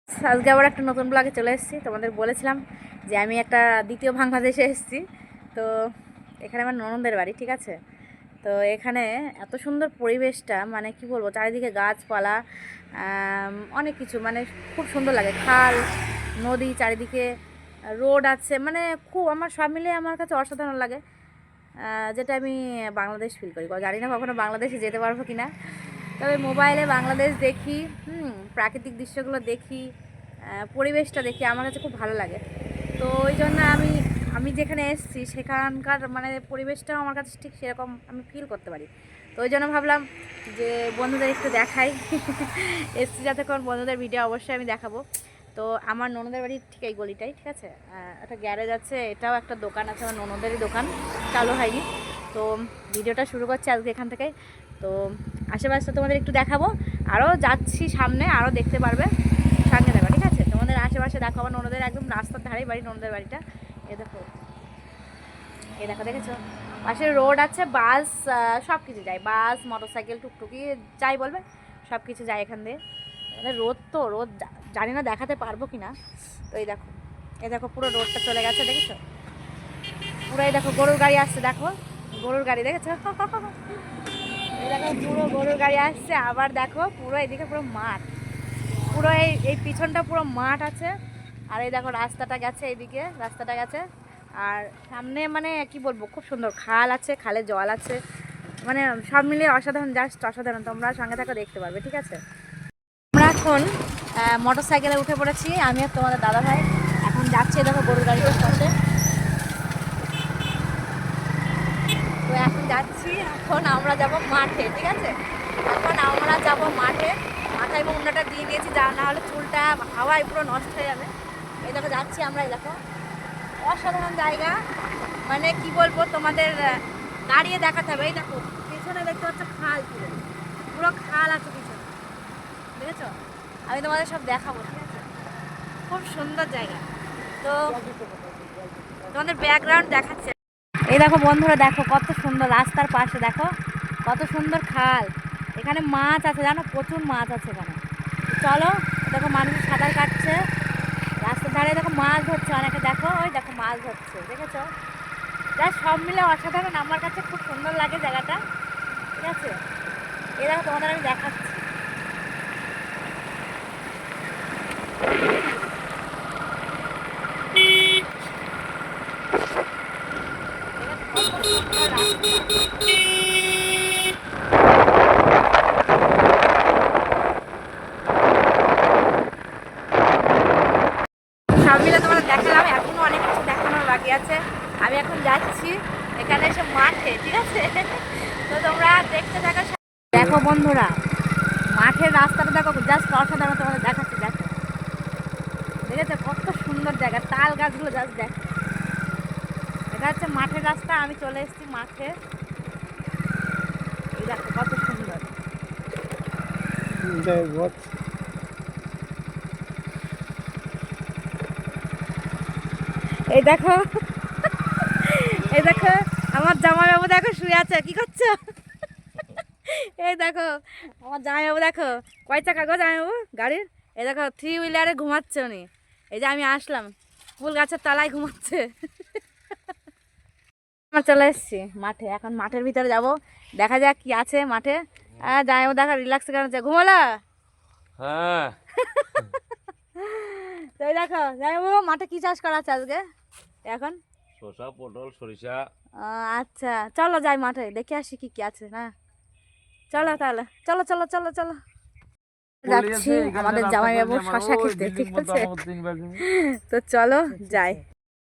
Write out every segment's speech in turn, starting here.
আজকে আবার একটা নতুন ব্লগে চলে এসেছি। তোমাদের বলেছিলাম যে আমি একটা দ্বিতীয় বাংলাদেশে এসেছি। তো এখানে আমার ননদের বাড়ি, ঠিক আছে। তো এখানে এত সুন্দর পরিবেশটা, মানে কি বলবো, চারিদিকে গাছপালা, অনেক কিছু, মানে খুব সুন্দর লাগে। খাল, নদী, চারিদিকে রোড আছে, মানে খুব, আমার সব মিলিয়ে আমার কাছে অসাধারণ লাগে। যেটা আমি বাংলাদেশ ফিল করি। জানি না কখনো বাংলাদেশে যেতে পারবো কি না, তবে মোবাইলে বাংলাদেশ দেখি, প্রাকৃতিক দৃশ্যগুলো দেখি, পরিবেশটা দেখি, আমার কাছে খুব ভালো লাগে। তো ওই জন্য আমি আমি যেখানে এসেছি সেখানকার মানে পরিবেশটাও আমার কাছে ঠিক সেরকম আমি ফিল করতে পারি। তো ওই জন্য ভাবলাম যে বন্ধুদের একটু দেখাই। এসেছি যতক্ষণ, বন্ধুদের ভিডিও অবশ্যই আমি দেখাবো। তো আমার ননদের বাড়ি ঠিক এই গলিটাই, ঠিক আছে। একটা গ্যারেজ আছে, এটাও একটা দোকান আছে, আমার ননদেরই দোকান, চালু হয়নি। তো ভিডিওটা শুরু করছি আজকে এখান থেকে। তো আশেপাশে তোমাদের একটু দেখাবো, আরও যাচ্ছি সামনে, আরও দেখতে পারবে, সঙ্গে দেখো, ঠিক আছে। তোমাদের আশেপাশে দেখো, আমার ননদের একদম রাস্তার ধারেই বাড়ি, ননদের বাড়িটা। এ দেখো, এ দেখো, দেখেছো, পাশে রোড আছে, বাস, সব কিছু যায়, বাস, মোটরসাইকেল, টুকটুকি যাই বলবে সব কিছু যায় এখান দিয়ে। মানে রোদ, তো রোদ জানি না দেখাতে পারবো কি না। তো এই দেখো, এই দেখো পুরো রোডটা চলে গেছে, দেখেছো পুরো। এই দেখো গরুর গাড়ি আসছে, দেখো গরুর গাড়ি, দেখেছো। এই দেখো পুরো গরুর গাড়ি আসছে। আবার দেখো পুরো এদিকে পুরো মাঠ, পুরো এই এই পিছনটা পুরো মাঠ আছে। আর এই দেখো রাস্তাটা গেছে, এইদিকে রাস্তাটা গেছে। আর সামনে মানে কি বলবো, খুব সুন্দর খাল আছে, খালে জল আছে, মানে সব মিলিয়ে অসাধারণ, জাস্ট অসাধারণ। তোমরা সঙ্গে থাকো, দেখতে পারবে, ঠিক আছে। আমরা এখন মোটর সাইকেলে উঠে পড়েছি, আমি আর তোমাদের দাদা ভাই এখন যাচ্ছি। দেখো গরুর গাড়ির সাথে, তো এখন যাচ্ছি। এখন আমরা যাব মাঠে, ঠিক আছে। এখন আমরা যাব মাঠে, মাথায় মুন্ডাটা দিয়ে নিয়েছি, যা না হলে চুলটা হাওয়ায় পুরো নষ্ট হয়ে যাবে। এই দেখো যাচ্ছি আমরা, এই দেখো অসাধারণ জায়গা, মানে কি বলবো তোমাদের, দাঁড়িয়ে দেখাতে হবে। এই দেখো পিছনে দেখতে পাচ্ছ খাল, পুরো পুরো খাল আছে পিছনে, দেখেছো। আমি তোমাদের সব দেখাবো, ঠিক আছে। খুব সুন্দর জায়গা। তো তোমাদের ব্যাকগ্রাউন্ড দেখাচ্ছে। এই দেখো বন্ধুরা, দেখো কত সুন্দর, রাস্তার পাশে দেখো কত সুন্দর খাল। এখানে মাছ আছে, জানো, প্রচুর মাছ আছে এখানে। চলো, দেখো মানুষ সাঁতার কাটছে রাস্তার ধারে, দেখো মাছ ধরছে অনেকে, দেখো ওই দেখো মাছ ধরছে, দেখেছো। যা সব মিলে অসাধারণ, আমার কাছে খুব সুন্দর লাগে জায়গাটা, ঠিক আছে। এই দেখো তোমাদের আমি দেখাচ্ছি। সব মিলে তোমাদের দেখালাম, এখনো অনেক কিছু দেখানোর বাকি আছে। আমি এখন যাচ্ছি এখানে এসে মাঠে, ঠিক আছে। তো তোমরা দেখতে থাকো। দেখো বন্ধুরা, মাঠের রাস্তাটা দেখো, জাস্ট অসাধারণ, তোমাদের দেখাচ্ছি। দেখো, দেখেছো কত সুন্দর জায়গা, তাল গাছগুলো জাস্ট দেখো। এটা হচ্ছে মাঠের রাস্তা, আমি চলে এসেছি মাঠে। এই দেখো কত সুন্দর। এই দেখো, এই দেখো আমার জামাইবাবু, দেখো শুয়ে আছে, কি করছো। এই দেখো আমার জামাইবাবু, দেখো কয় চাকা গো জামাইবাবু গাড়ির। এই দেখো থ্রি হুইলারে ঘুমাচ্ছে উনি। এই যে আমি আসলাম, ফুল গাছের তলায় ঘুমাচ্ছে। আমরা চলে এসেছি মাঠে, এখন মাঠের ভিতরে যাব, দেখা যাক কি আছে মাঠে। জামাইবাবু দেখা রিল্যাক্স কেন হচ্ছে, ঘুমালো। হ্যাঁ, তো এই দেখো জামাইবাবু, মাঠে কি চাষ করা আছে আজকে এখন। শসা, পটল, সরিষা। আচ্ছা চলো যাই মাঠে, দেখে আসি কি কি আছে না। চলো তাহলে, চলো চলো চলো চলো। যাচ্ছি আমাদের জামাইবাবু শশা খেতে, ঠিক আছে। তো চলো যাই।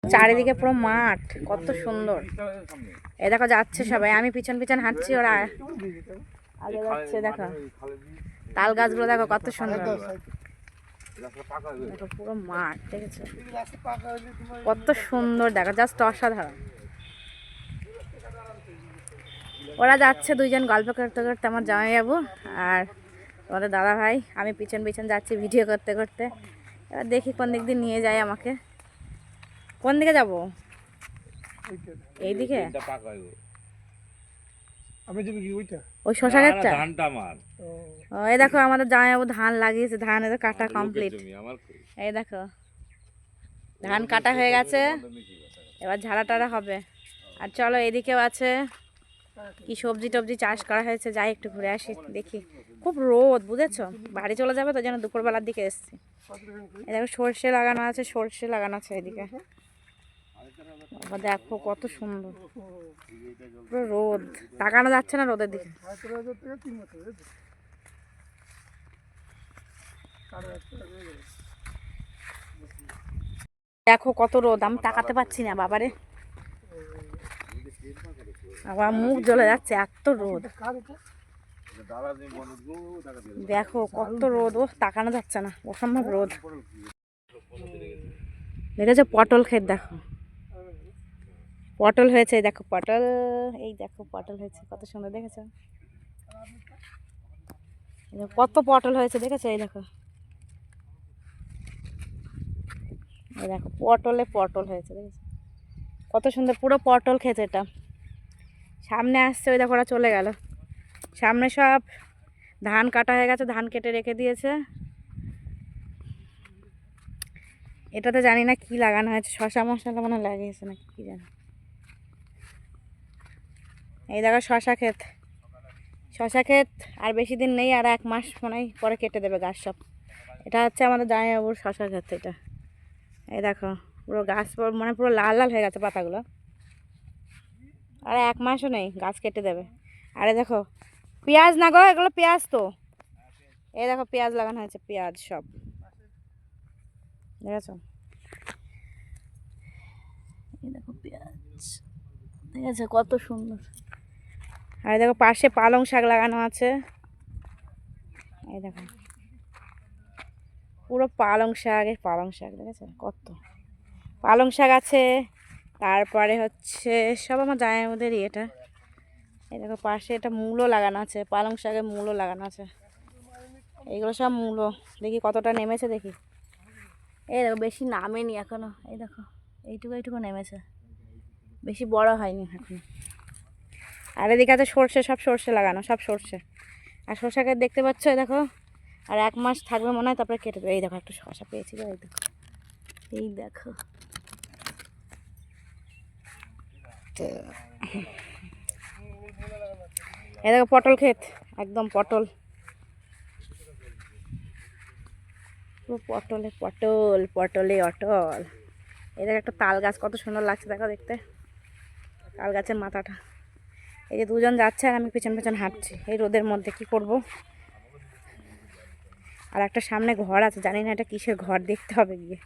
চারিদিকে পুরো মাঠ, কত সুন্দর। এ দেখো যাচ্ছে সবাই, আমি পিছন পিছন হাঁটছি, ওরা আগে যাচ্ছে। দেখো তাল গাছগুলো দেখো কত সুন্দর, দেখো পুরো মাঠ, দেখেছো কত সুন্দর, দেখো জাস্ট অসাধারণ। ওরা যাচ্ছে দুইজন গল্প করতে করতে, আমার জামাইবাবু আর তোমাদের দাদা ভাই। আমি পিছন পিছন যাচ্ছি ভিডিও করতে করতে। এবার দেখি কোন দিক দিয়ে নিয়ে যায় আমাকে। কোন দিকে যাব, এইদিকে। পাকা আমি যাবি কি ওইটা? ওই শশা ক্ষেতটা? ধানটা আমার। ও এই দেখো আমাদের জামাইবাবু ধান লাগিয়েছে, ধান এদের কাটা লোকের কমপ্লিট। জমি, আমার কই? এই দেখো ধান কাটা হয়ে গেছে, এবার ঝাড়া টাড়া হবে। আর চলো এদিকেও আছে কি সবজি টবজি চাষ করা হয়েছে, যাই একটু ঘুরে আসি দেখি। খুব রোদ বুঝেছো, বাড়ি চলে যাবে তো যেন দুপুরবেলার দিকে এসছি। এই দেখো সর্ষে লাগানো আছে, সর্ষে লাগানো আছে এদিকে। বাবা দেখো কত সুন্দর, পুরো রোদ, তাকানো যাচ্ছে না রোদের দিকে। দেখো কত রোদ, আমি তাকাতে পারছি না বাবারে, আবার মুখ জ্বলে যাচ্ছে, এত রোদ। দেখো কত রোদ, ও তাকানো যাচ্ছে না, অসম্ভব রোদ। দেখেছো পটল ক্ষেত, দেখো পটল হয়েছে, এই দেখো পটল, এই দেখো পটল হয়েছে কত সুন্দর, দেখেছো এই দেখো কত পটল হয়েছে, দেখেছো এই দেখো, এই দেখো পটলে পটল হয়েছে, দেখেছো কত সুন্দর, পুরো পটল ক্ষেত এটা। সামনে আসছে, ওই দেখো ওরা চলে গেল, সামনে সব ধান কাটা হয়ে গেছে, ধান কেটে রেখে দিয়েছে। এটাতে জানি না কি লাগানো হয়েছে, শশা মশলা মনে হয় লাগিয়েছে নাকি কি জানি। এই দেখো শশা ক্ষেত, শশা ক্ষেত আর বেশি দিন নেই, আর 1 মাস মনে হয় পরে কেটে দেবে গাছ সব। এটা হচ্ছে আমাদের জামাইবাবুর শশা ক্ষেত এটা। এই দেখো পুরো গাছ মানে পুরো লাল লাল হয়ে গেছে পাতাগুলো, আর 1 মাসও নেই গাছ কেটে দেবে। আরে দেখো পেঁয়াজ না গো, এগুলো পেঁয়াজ তো, এই দেখো পেঁয়াজ লাগানো হয়েছে, পেঁয়াজ সব দেখেছো, এই দেখো পেঁয়াজ, ঠিক আছে কত সুন্দর। আর এই দেখো পাশে পালং শাক লাগানো আছে, এই দেখো পুরো পালং শাক, এই পালং শাক দেখেছো কত পালং শাক আছে। তারপরে হচ্ছে সব আমার জামাইবাবুদেরই এটা। এই দেখো পাশে এটা মূলো লাগানো আছে, পালং শাকের মূলো লাগানো আছে, এইগুলো সব মূলো। দেখি কতটা নেমেছে দেখি, এই দেখো বেশি নামেনি এখনো, এই দেখো এইটুকু এইটুকু নেমেছে, বেশি বড় হয়নি এখন। আর এদিকে আছে সর্ষে, সব সর্ষে লাগানো, সব সর্ষে। আর শশাকে দেখতে পাচ্ছ, এই দেখো আর 1 মাস থাকবে মনে হয়, তারপরে কেটে দেবে। এই দেখো একটা শশা পেয়েছি, এই দেখো, এই দেখো এই দেখো পটল ক্ষেত, একদম পটল, পুরো পটলে পটল, পটলে অটল। এই দেখো একটা তাল গাছ, কত সুন্দর লাগছে দেখো দেখতে, তাল গাছের মাথাটা। এই যে দুজন যাচ্ছে আর আমি পেছন পেছন হাঁটছি এই রোদের মধ্যে, কি করব। আর একটা সামনে ঘর আছে, জানি না এটা কিসের ঘর, দেখতে হবে গিয়ে।